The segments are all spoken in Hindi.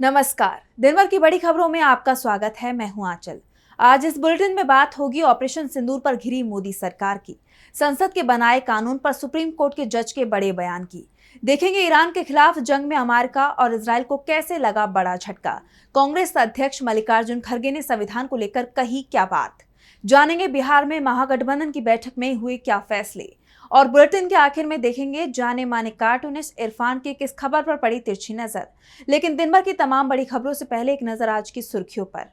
नमस्कार। दिन भर की बड़ी खबरों में आपका स्वागत है। मैं हूं आंचल। आज इस बुलेटिन में बात होगी ऑपरेशन सिंदूर पर घिरी मोदी सरकार की, संसद के बनाए कानून पर सुप्रीम कोर्ट के जज के बड़े बयान की, देखेंगे ईरान के खिलाफ जंग में अमेरिका और इजरायल को कैसे लगा बड़ा झटका, कांग्रेस अध्यक्ष मल्लिकार्जुन खड़गे ने संविधान को लेकर कही क्या बात, जानेंगे बिहार में महागठबंधन की बैठक में हुए क्या फैसले, और बुलेटिन के आखिर में देखेंगे जाने माने कार्टूनिस्ट इरफान की किस खबर पर पड़ी तिरछी नजर। लेकिन दिन भर की तमाम बड़ी खबरों से पहले एक नजर आज की सुर्खियों पर।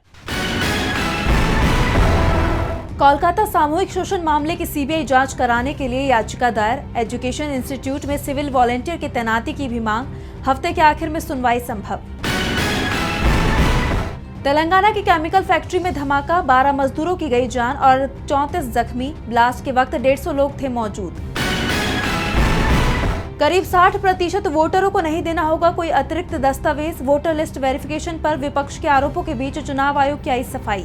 कोलकाता सामूहिक शोषण मामले की सीबीआई जांच कराने के लिए याचिका दायर, एजुकेशन इंस्टीट्यूट में सिविल वॉलंटियर की तैनाती की भी मांग, हफ्ते के आखिर में सुनवाई संभव। तेलंगाना की केमिकल फैक्ट्री में धमाका, 12 मजदूरों की गई जान और 34 जख्मी, ब्लास्ट के वक्त 150 लोग थे मौजूद। करीब 60% वोटरों को नहीं देना होगा कोई अतिरिक्त दस्तावेज, वोटर लिस्ट वेरिफिकेशन पर विपक्ष के आरोपों के बीच चुनाव आयोग की आई सफाई।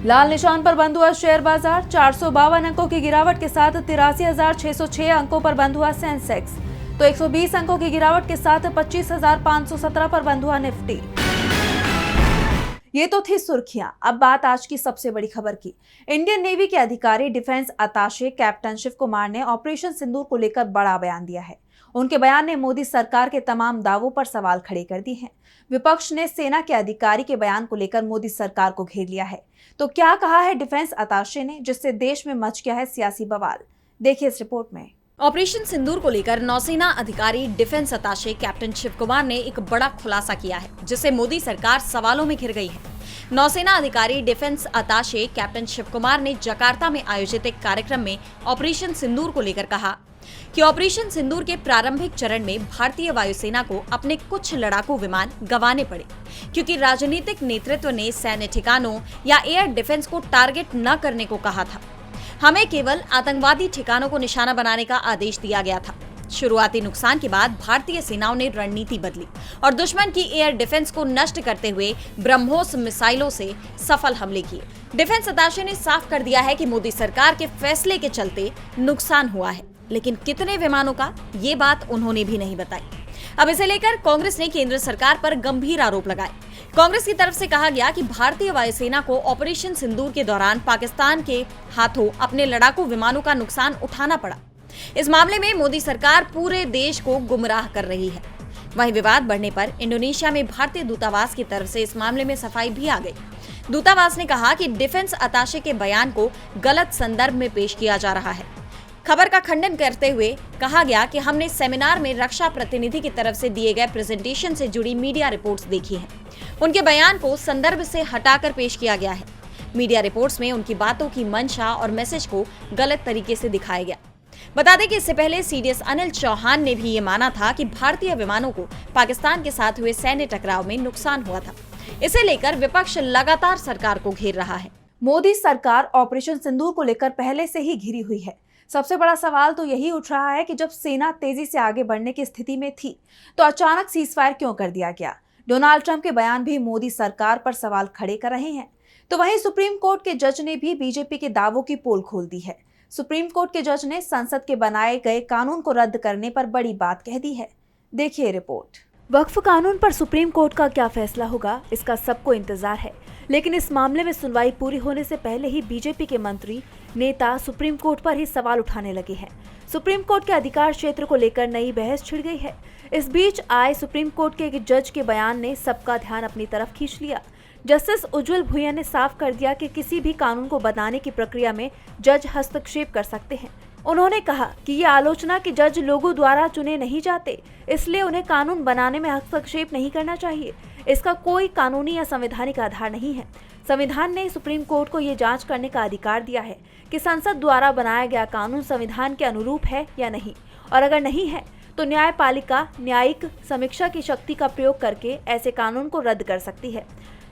लाल निशान पर बंद हुआ शेयर बाजार, 452 अंकों की गिरावट के साथ 83,606 अंकों पर बंद हुआ सेंसेक्स, तो 120 अंकों की गिरावट के साथ 25,517 पर बंद हुआ निफ्टी। ये तो थी सुर्खियां। अब बात आज की सबसे बड़ी खबर की। इंडियन नेवी के अधिकारी defence attache captain Shiv Kumar ने ऑपरेशन सिंदूर को लेकर बड़ा बयान दिया है। उनके बयान ने मोदी सरकार के तमाम दावों पर सवाल खड़े कर दिए हैं। विपक्ष ने सेना के अधिकारी के बयान को लेकर मोदी सरकार को घेर लिया है। तो क्या कहा है डिफेंस अताशे ने, जिससे देश में मच गया है सियासी बवाल? देखिए इस रिपोर्ट में। ऑपरेशन सिंदूर को लेकर नौसेना अधिकारी defence attache captain Shiv Kumar ने एक बड़ा खुलासा किया है, जिससे मोदी सरकार सवालों में घिर गई है। नौसेना अधिकारी defence attache captain Shiv Kumar ने जकार्ता में आयोजित एक कार्यक्रम में ऑपरेशन सिंदूर को लेकर कहा कि ऑपरेशन सिंदूर के प्रारंभिक चरण में भारतीय वायुसेना को अपने कुछ लड़ाकू विमान गंवाने पड़े, क्योंकि राजनीतिक नेतृत्व ने सैन्य ठिकानों या एयर डिफेंस को टारगेट न करने को कहा था। हमें केवल आतंकवादी ठिकानों को निशाना बनाने का आदेश दिया गया था। शुरुआती नुकसान के बाद भारतीय सेनाओं ने रणनीति बदली और दुश्मन की एयर डिफेंस को नष्ट करते हुए ब्रह्मोस मिसाइलों से सफल हमले किए। डिफेंस अताशे ने साफ कर दिया है कि मोदी सरकार के फैसले के चलते नुकसान हुआ है, लेकिन कितने विमानों का, ये बात उन्होंने भी नहीं बताई। अब इसे लेकर कांग्रेस ने केंद्र सरकार पर गंभीर आरोप लगाए। कांग्रेस की तरफ से कहा गया कि भारतीय वायुसेना को ऑपरेशन सिंदूर के दौरान पाकिस्तान के हाथों अपने लड़ाकू विमानों का नुकसान उठाना पड़ा। इस मामले में मोदी सरकार पूरे देश को गुमराह कर रही है। वहीं विवाद बढ़ने पर इंडोनेशिया में भारतीय दूतावास की तरफ से इस मामले में सफाई भी आ गई। दूतावास ने कहा कि डिफेंस अताशे के बयान को गलत संदर्भ में पेश किया जा रहा है। खबर का खंडन करते हुए कहा गया कि हमने सेमिनार में रक्षा प्रतिनिधि की तरफ से दिए गए प्रेजेंटेशन से जुड़ी मीडिया रिपोर्ट्स देखी हैं। उनके बयान को संदर्भ से हटाकर पेश किया गया है। मीडिया रिपोर्ट्स में उनकी बातों की मंशा और मैसेज को गलत तरीके से दिखाया गया। बता दें कि इससे पहले सीडीएस अनिल चौहान ने भी ये माना था कि भारतीय विमानों को पाकिस्तान के साथ हुए सैन्य टकराव में नुकसान हुआ था। इसे लेकर विपक्ष लगातार सरकार को घेर रहा है। मोदी सरकार ऑपरेशन सिंदूर को लेकर पहले से ही घिरी हुई है। सबसे बड़ा सवाल तो यही उठ रहा है कि जब सेना तेजी से आगे बढ़ने की स्थिति में थी तो अचानक सीजफायर क्यों कर दिया गया? डोनाल्ड ट्रंप के बयान भी मोदी सरकार पर सवाल खड़े कर रहे हैं। तो वहीं सुप्रीम कोर्ट के जज ने भी बीजेपी के दावों की पोल खोल दी है। सुप्रीम कोर्ट के जज ने संसद के बनाए गए कानून को रद्द करने पर बड़ी बात कह दी है। देखिए रिपोर्ट। वक्फ कानून पर सुप्रीम कोर्ट का क्या फैसला होगा, इसका सबको इंतजार है। लेकिन इस मामले में सुनवाई पूरी होने से पहले ही बीजेपी के मंत्री नेता सुप्रीम कोर्ट पर ही सवाल उठाने लगे हैं। सुप्रीम कोर्ट के अधिकार क्षेत्र को लेकर नई बहस छिड़ गई है। इस बीच आए सुप्रीम कोर्ट के एक जज के बयान ने सबका ध्यान अपनी तरफ खींच लिया। जस्टिस उज्जवल भुइयां ने साफ कर दिया कि किसी भी कानून को बनाने की प्रक्रिया में जज हस्तक्षेप कर सकते हैं। उन्होंने कहा कि ये आलोचना कि जज लोगों द्वारा चुने नहीं जाते, इसलिए उन्हें कानून बनाने में हस्तक्षेप नहीं करना चाहिए। इसका कोई कानूनी या संवैधानिक आधार नहीं है। संविधान ने सुप्रीम कोर्ट को ये जांच करने का अधिकार दिया है कि संसद द्वारा बनाया गया कानून संविधान के अनुरूप है या नहीं, और अगर नहीं है तो न्यायपालिका न्यायिक समीक्षा की शक्ति का प्रयोग करके ऐसे कानून को रद्द कर सकती है।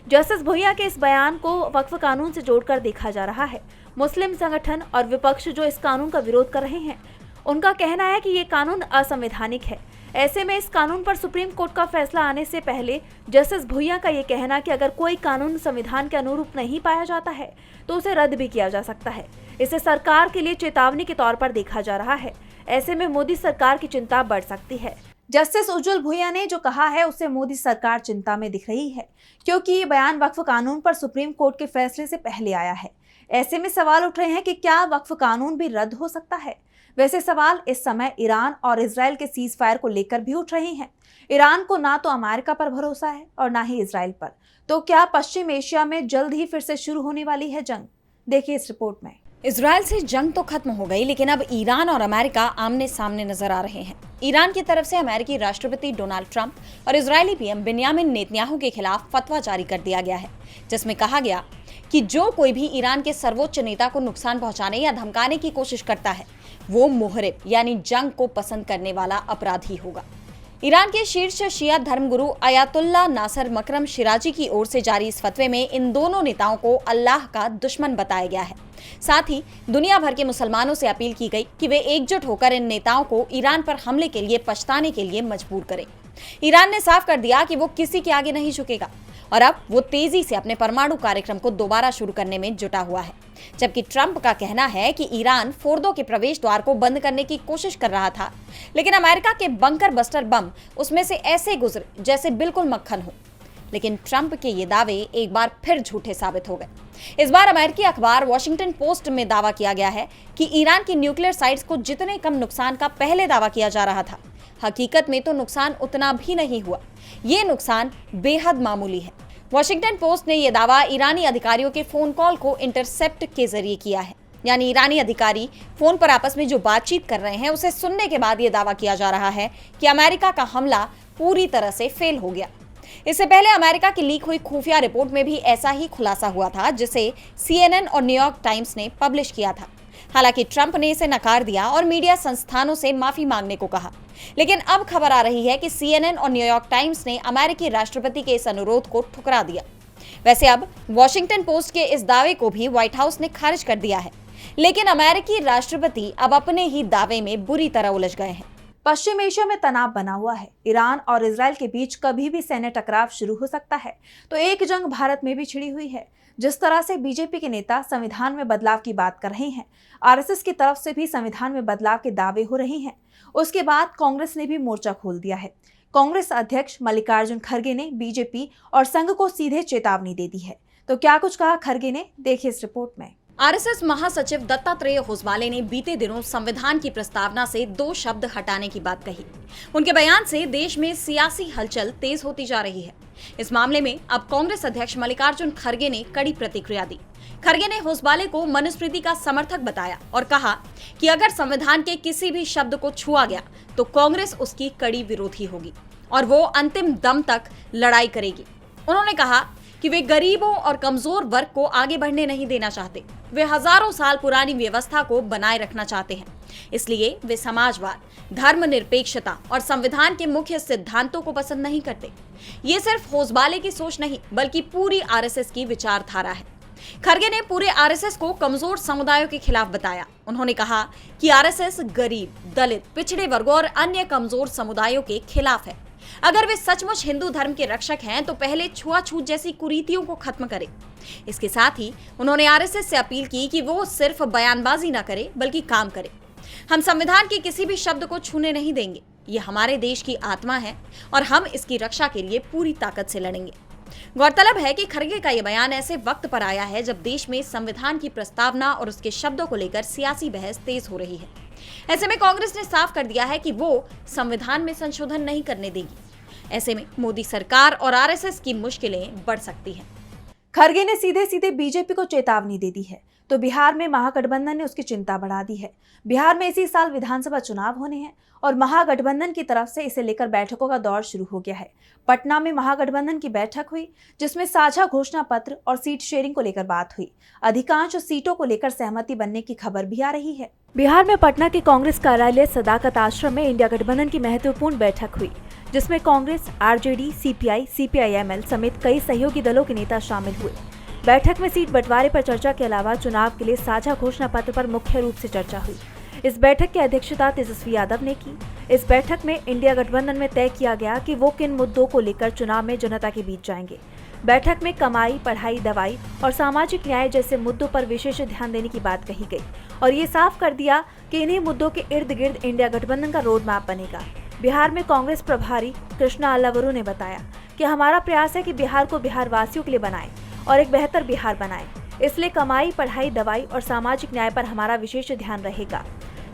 जस्टिस भुइयां के इस बयान को वक्फ कानून से जोड़कर देखा जा रहा है। मुस्लिम संगठन और विपक्ष जो इस कानून का विरोध कर रहे हैं, उनका कहना है कि ये कानून असंवैधानिक है। ऐसे में इस कानून पर सुप्रीम कोर्ट का फैसला आने से पहले जस्टिस भुइयां का ये कहना कि अगर कोई कानून संविधान के अनुरूप नहीं पाया जाता है तो उसे रद्द भी किया जा सकता है। इसे सरकार के लिए चेतावनी के तौर पर देखा जा रहा है। ऐसे में मोदी सरकार की चिंता बढ़ सकती है। जस्टिस उज्जवल भुइयां ने जो कहा है उससे मोदी सरकार चिंता में दिख रही है, क्योंकि ये बयान वक्फ कानून पर सुप्रीम कोर्ट के फैसले से पहले आया है। ऐसे में सवाल उठ रहे हैं कि क्या वक्फ कानून भी रद्द हो सकता है। वैसे सवाल इस समय ईरान और इजराइल के सीज फायर को लेकर भी उठ रहे हैं। ईरान को ना तो अमेरिका पर भरोसा है और ना ही इजराइल पर। तो क्या पश्चिम एशिया में जल्द ही फिर से शुरू होने वाली है जंग? देखिए इस रिपोर्ट में। इजराइल से जंग तो खत्म हो गई, लेकिन अब ईरान और अमेरिका आमने सामने नजर आ रहे हैं। ईरान की तरफ से अमेरिकी राष्ट्रपति डोनाल्ड ट्रंप और इजरायली पीएम बिन्यामिन नेतन्याहू के खिलाफ फतवा जारी कर दिया गया है, जिसमें कहा गया कि जो कोई भी ईरान के सर्वोच्च नेता को नुकसान पहुंचाने या धमकाने की कोशिश करता है, वो मुहरिब यानी जंग को पसंद करने वाला अपराधी होगा। ईरान के शीर्ष शिया धर्मगुरु अयातुल्ला नासर मकरम शिराजी की ओर से जारी इस फतवे में इन दोनों नेताओं को अल्लाह का दुश्मन बताया गया है। साथ ही दुनिया भर के मुसलमानों से अपील की गई कि वे एकजुट होकर इन नेताओं को ईरान पर हमले के लिए पछताने के लिए मजबूर करें। ईरान ने साफ कर दिया कि वो किसी के आगे नहीं झुकेगा और अब वो तेजी से अपने परमाणु कार्यक्रम को दोबारा शुरू करने में जुटा हुआ है। जबकि ट्रंप का कहना है कि ईरान फोर्दो के प्रवेश द्वार को बंद करने की कोशिश कर रहा था, लेकिन अमेरिका के बंकर बस्टर बम उसमें से ऐसे गुजरे जैसे बिल्कुल मक्खन हो। लेकिन ट्रंप के ये दावे एक बार फिर झूठे साबित हो गए। इस बार अमेरिकी अखबार वॉशिंगटन पोस्ट में दावा किया गया है कि ईरान की न्यूक्लियर साइट्स को जितने कम नुकसान का पहले दावा किया जा रहा था, हकीकत में तो नुकसान उतना भी नहीं हुआ। ये नुकसान बेहद मामूली है। वॉशिंगटन पोस्ट ने यह दावा ईरानी अधिकारियों के फोन कॉल को इंटरसेप्ट के जरिए किया है, यानी ईरानी अधिकारी फोन पर आपस में जो बातचीत कर रहे हैं उसे सुनने के बाद यह दावा किया जा रहा है कि अमेरिका का हमला पूरी तरह से फेल हो गया। इससे पहले अमेरिका की लीक हुई खुफिया रिपोर्ट में भी ऐसा ही खुलासा हुआ था, जिसे CNN और न्यूयॉर्क टाइम्स ने पब्लिश किया था। हालांकि ट्रंप ने इसे नकार दिया और मीडिया संस्थानों से माफी मांगने को कहा, लेकिन अब खबर आ रही है कि CNN और न्यूयॉर्क टाइम्स ने अमेरिकी राष्ट्रपति के इस अनुरोध को ठुकरा दिया। वैसे अब वॉशिंगटन पोस्ट के इस दावे को भी व्हाइट हाउस ने खारिज कर दिया है, लेकिन अमेरिकी राष्ट्रपति अब अपने ही दावे में बुरी तरह उलझ गए हैं। पश्चिम एशिया में तनाव बना हुआ है। ईरान और इजराइल के बीच कभी भी सैन्य टकराव शुरू हो सकता है, तो एक जंग भारत में भी छिड़ी हुई है। जिस तरह से बीजेपी के नेता संविधान में बदलाव की बात कर रहे हैं, आरएसएस की तरफ से भी संविधान में बदलाव के दावे हो रहे हैं। उसके बाद कांग्रेस ने भी मोर्चा खोल दिया है। कांग्रेस अध्यक्ष मल्लिकार्जुन खड़गे ने बीजेपी और संघ को सीधे चेतावनी दे दी है। तो क्या कुछ कहा खड़गे ने, देखिए इस रिपोर्ट में। आरएसएस महासचिव दत्तात्रेय होसबाले ने बीते दिनों संविधान की प्रस्तावना से 2 शब्द हटाने की बात कही। उनके बयान से देश में सियासी हलचल तेज होती जा रही है। इस मामले में अब कांग्रेस अध्यक्ष मल्लिकार्जुन खड़गे ने कड़ी प्रतिक्रिया दी। खड़गे ने होसबाले को मनुस्मृति का समर्थक बताया और कहा कि अगर संविधान के किसी भी शब्द को छुआ गया तो कांग्रेस उसकी कड़ी विरोधी होगी और वो अंतिम दम तक लड़ाई करेगी। उन्होंने कहा कि वे गरीबों और कमजोर वर्ग को आगे बढ़ने नहीं देना चाहते। वे हजारों साल पुरानी व्यवस्था को बनाए रखना चाहते हैं। इसलिए वे समाजवाद, धर्मनिरपेक्षता और संविधान के मुख्य सिद्धांतों को पसंद नहीं करते। ये सिर्फ होसबाले की सोच नहीं, बल्कि पूरी आरएसएस की विचारधारा है। खड़गे ने पूरे आरएसएस को कमजोर समुदायों के खिलाफ बताया। उन्होंने कहा कि आरएसएस गरीब, दलित, पिछड़े वर्गों और अन्य कमजोर समुदायों के खिलाफ है। अगर वे सचमुच हिंदू धर्म के रक्षक हैं तो पहले छुआछूत जैसी कुरीतियों को खत्म करें। इसके साथ ही उन्होंने आरएसएस से अपील की कि वो सिर्फ बयानबाजी न करे बल्कि काम करे। हम संविधान के किसी भी शब्द को छूने नहीं देंगे। ये हमारे देश की आत्मा है और हम इसकी रक्षा के लिए पूरी ताकत से लड़ेंगे। गौरतलब है कि खड़गे का यह बयान ऐसे वक्त पर आया है जब देश में संविधान की प्रस्तावना और उसके शब्दों को लेकर सियासी बहस तेज हो रही है। ऐसे में कांग्रेस ने साफ कर दिया है कि वो संविधान में संशोधन नहीं करने देगी। ऐसे में मोदी सरकार और आरएसएस की मुश्किलें बढ़ सकती हैं। खड़गे ने सीधे सीधे बीजेपी को चेतावनी दे दी है, तो बिहार में महागठबंधन ने उसकी चिंता बढ़ा दी है। बिहार में इसी साल विधानसभा चुनाव होने हैं और महागठबंधन की तरफ से इसे लेकर बैठकों का दौर शुरू हो गया है। पटना में महागठबंधन की बैठक हुई, जिसमें साझा घोषणा पत्र और सीट शेयरिंग को लेकर बात हुई। अधिकांश सीटों को लेकर सहमति बनने की खबर भी आ रही है। बिहार में पटना के कांग्रेस कार्यालय सदाकत आश्रम में इंडिया गठबंधन की महत्वपूर्ण बैठक हुई, जिसमें कांग्रेस, आरजेडी, सीपीआई, सीपीआईएमएल समेत कई सहयोगी दलों के नेता शामिल हुए। बैठक में सीट बंटवारे पर चर्चा के अलावा चुनाव के लिए साझा घोषणा पत्र पर मुख्य रूप से चर्चा हुई। इस बैठक की अध्यक्षता तेजस्वी यादव ने की। इस बैठक में इंडिया गठबंधन में तय किया गया कि वो किन मुद्दों को लेकर चुनाव में जनता के बीच जाएंगे। बैठक में कमाई, पढ़ाई, दवाई और सामाजिक न्याय जैसे मुद्दों पर विशेष ध्यान देने की बात कही गई और ये साफ कर दिया कि इन्हीं मुद्दों के इर्द गिर्द इंडिया गठबंधन का रोड मैप बनेगा। बिहार में कांग्रेस प्रभारी कृष्णा अल्लावरू ने बताया कि हमारा प्रयास है कि बिहार को बिहार वासियों के लिए बनाएं और एक बेहतर बिहार बनाएं। इसलिए कमाई, पढ़ाई, दवाई और सामाजिक न्याय पर हमारा विशेष ध्यान रहेगा।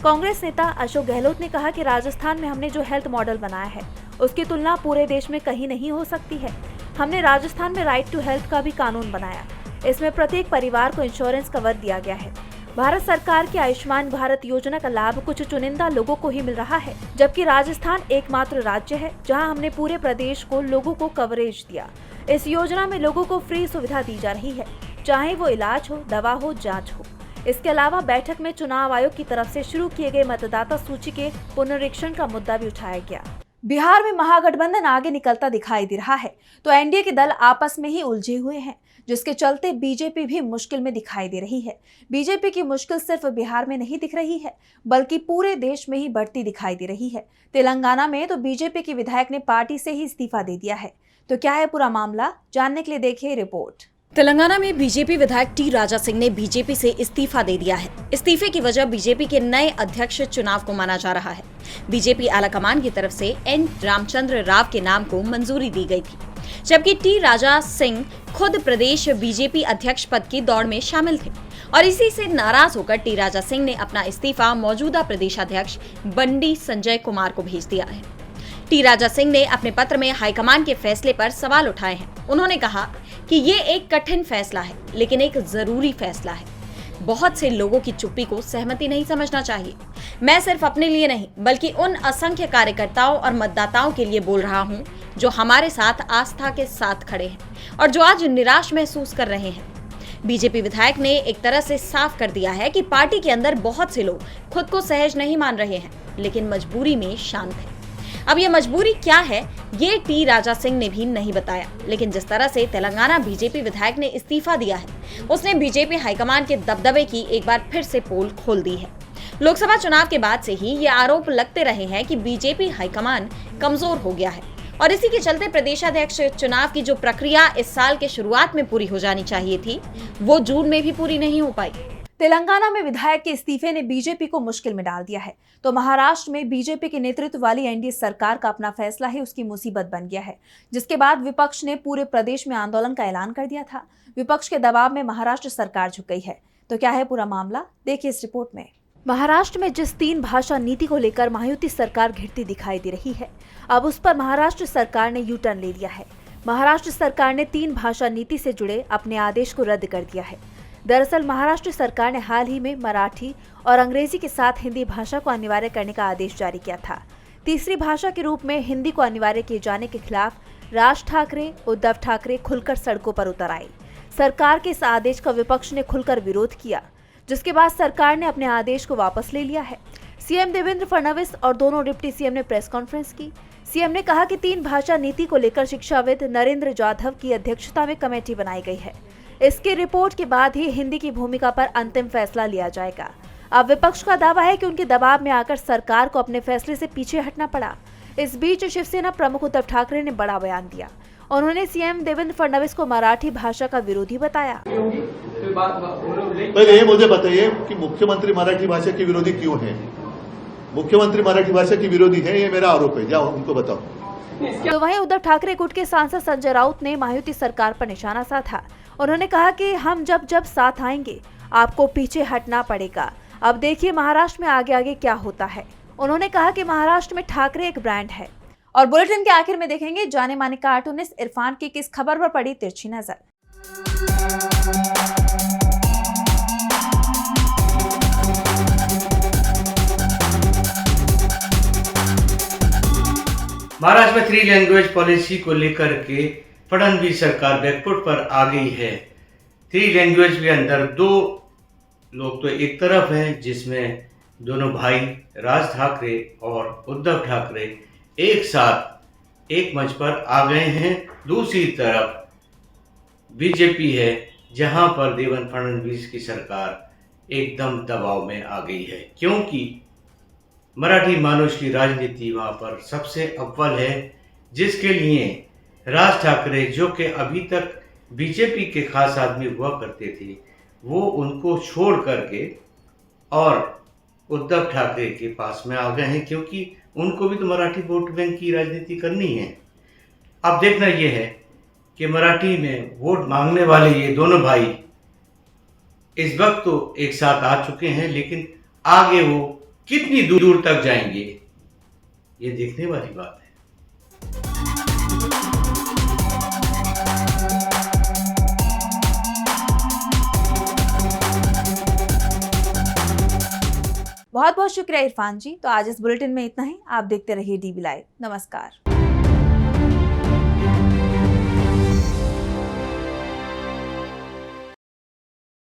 कांग्रेस नेता अशोक गहलोत ने कहा कि राजस्थान में हमने जो हेल्थ मॉडल बनाया है उसकी तुलना पूरे देश में कहीं नहीं हो सकती है। हमने राजस्थान में राइट टू हेल्थ का भी कानून बनाया। इसमें प्रत्येक परिवार को इंश्योरेंस कवर दिया गया है। भारत सरकार की आयुष्मान भारत योजना का लाभ कुछ चुनिंदा लोगों को ही मिल रहा है, जबकि राजस्थान एकमात्र राज्य है जहां हमने पूरे प्रदेश को लोगों को कवरेज दिया। इस योजना में लोगों को फ्री सुविधा दी जा रही है, चाहे वो इलाज हो, दवा हो, जांच हो। इसके अलावा बैठक में चुनाव आयोग की तरफ से शुरू किए गए मतदाता सूची के पुनरीक्षण का मुद्दा भी उठाया गया। बिहार में महागठबंधन आगे निकलता दिखाई दे रहा है तो एनडीए के दल आपस में ही उलझे हुए हैं, जिसके चलते बीजेपी भी मुश्किल में दिखाई दे रही है। बीजेपी की मुश्किल सिर्फ बिहार में नहीं दिख रही है, बल्कि पूरे देश में ही बढ़ती दिखाई दे रही है। तेलंगाना में तो बीजेपी के विधायक ने पार्टी से ही इस्तीफा दे दिया है। तो क्या है पूरा मामला, जानने के लिए देखिए रिपोर्ट। तेलंगाना में बीजेपी विधायक टी राजा सिंह ने बीजेपी से इस्तीफा दे दिया है। इस्तीफे की वजह बीजेपी के नए अध्यक्ष चुनाव को माना जा रहा है। बीजेपी आलाकमान की तरफ से एन रामचंद्र राव के नाम को मंजूरी दी गई थी, जबकि टी राजा सिंह खुद प्रदेश बीजेपी अध्यक्ष पद की दौड़ में शामिल थे और इसी से नाराज होकर टी राजा सिंह ने अपना इस्तीफा मौजूदा प्रदेशाध्यक्ष बंडी संजय कुमार को भेज दिया है। टी राजा सिंह ने अपने पत्र में हाईकमान के फैसले पर सवाल उठाए हैं। उन्होंने कहा कि ये एक कठिन फैसला है, लेकिन एक जरूरी फैसला है। बहुत से लोगों की चुप्पी को सहमति नहीं समझना चाहिए। मैं सिर्फ अपने लिए नहीं, बल्कि उन असंख्य कार्यकर्ताओं और मतदाताओं के लिए बोल रहा हूं जो हमारे साथ आस्था के साथ खड़े हैं और जो आज निराश महसूस कर रहे हैं। बीजेपी विधायक ने एक तरह से साफ कर दिया है कि पार्टी के अंदर बहुत से लोग खुद को सहज नहीं मान रहे हैं, लेकिन मजबूरी में शांत हैं। अब ये मजबूरी क्या है, ये टी राजा सिंह ने भी नहीं बताया, लेकिन जिस तरह से तेलंगाना बीजेपी विधायक ने इस्तीफा दिया है, उसने बीजेपी हाईकमान के दबदबे की एक बार फिर से पोल खोल दी है। लोकसभा चुनाव के बाद से ही ये आरोप लगते रहे हैं कि बीजेपी हाईकमान कमजोर हो गया है और इसी के चलते प्रदेशाध्यक्ष चुनाव की जो प्रक्रिया इस साल के शुरुआत में पूरी हो जानी चाहिए थी, वो जून में भी पूरी नहीं हो पाई। तेलंगाना में विधायक के इस्तीफे ने बीजेपी को मुश्किल में डाल दिया है, तो महाराष्ट्र में बीजेपी के नेतृत्व वाली एनडीए सरकार का अपना फैसला ही उसकी मुसीबत बन गया है, जिसके बाद विपक्ष ने पूरे प्रदेश में आंदोलन का ऐलान कर दिया था। विपक्ष के दबाव में महाराष्ट्र सरकार झुक गई है। तो क्या है पूरा मामला, देखिए इस रिपोर्ट में। महाराष्ट्र में जिस 3 भाषा नीति को लेकर महायुति सरकार घिरती दिखाई दे रही है, अब उस पर महाराष्ट्र सरकार ने यू टर्न ले लिया है। महाराष्ट्र सरकार ने 3 भाषा नीति से जुड़े अपने आदेश को रद्द कर दिया है। दरअसल महाराष्ट्र सरकार ने हाल ही में मराठी और अंग्रेजी के साथ हिंदी भाषा को अनिवार्य करने का आदेश जारी किया था। तीसरी भाषा के रूप में हिंदी को अनिवार्य किए जाने के खिलाफ राज ठाकरे, उद्धव ठाकरे खुलकर सड़कों पर उतर आए। सरकार के इस आदेश का विपक्ष ने खुलकर विरोध किया, जिसके बाद सरकार ने अपने आदेश को वापस ले लिया है। सीएम देवेंद्र फडणवीस और दोनों डिप्टी सीएम ने प्रेस कॉन्फ्रेंस की। सीएम ने कहा कि 3 भाषा नीति को लेकर शिक्षाविद नरेंद्र जाधव की अध्यक्षता में कमेटी बनाई गई है। इसकी रिपोर्ट के बाद ही हिंदी की भूमिका पर अंतिम फैसला लिया जाएगा। अब विपक्ष का दावा है कि उनके दबाव में आकर सरकार को अपने फैसले से पीछे हटना पड़ा। इस बीच शिवसेना प्रमुख उद्धव ठाकरे ने बड़ा बयान दिया। उन्होंने सीएम देवेंद्र फडणवीस को मराठी भाषा का विरोधी बताया। पहले ये मुझे बताइए कि मुख्यमंत्री मराठी भाषा के विरोधी क्यों है? मुख्यमंत्री मराठी भाषा की विरोधी है, ये मेरा आरोप है। जाओ उनको बताओ। तो वहीं उद्धव ठाकरे गुट के सांसद संजय राउत ने महायुति सरकार पर निशाना साधा। उन्होंने कहा कि हम जब साथ आएंगे आपको पीछे हटना पड़ेगा। अब देखिए महाराष्ट्र में आगे आगे क्या होता है। उन्होंने कहा कि महाराष्ट्र में ठाकरे एक ब्रांड है। और बुलेटिन के आखिर में देखेंगे जाने माने कार्टूनिस्ट इरफान की किस खबर पर पड़ी तिरछी नजर। महाराष्ट्र में 3 लैंग्वेज पॉलिसी को लेकर के फडणवीस सरकार बैकफुट पर आ गई है। 3 लैंग्वेज के अंदर 2 लोग तो एक तरफ हैं, जिसमें दोनों भाई राज ठाकरे और उद्धव ठाकरे एक साथ एक मंच पर आ गए हैं। दूसरी तरफ बीजेपी है, जहां पर देवेंद्र फडणवीस की सरकार एकदम दबाव में आ गई है, क्योंकि मराठी मानुष की राजनीति वहां पर सबसे अव्वल है, जिसके लिए राज ठाकरे, जो कि अभी तक बीजेपी के खास आदमी हुआ करते थे, वो उनको छोड़ करके और उद्धव ठाकरे के पास में आ गए हैं, क्योंकि उनको भी तो मराठी वोट बैंक की राजनीति करनी है। अब देखना ये है कि मराठी में वोट मांगने वाले ये दोनों भाई इस वक्त तो एक साथ आ चुके हैं, लेकिन आगे वो कितनी दूर तक जाएंगे ये देखने वाली बात है। बहुत बहुत शुक्रिया इरफान जी। तो आज इस बुलेटिन में इतना ही। आप देखते रहिए DB लाइव। नमस्कार।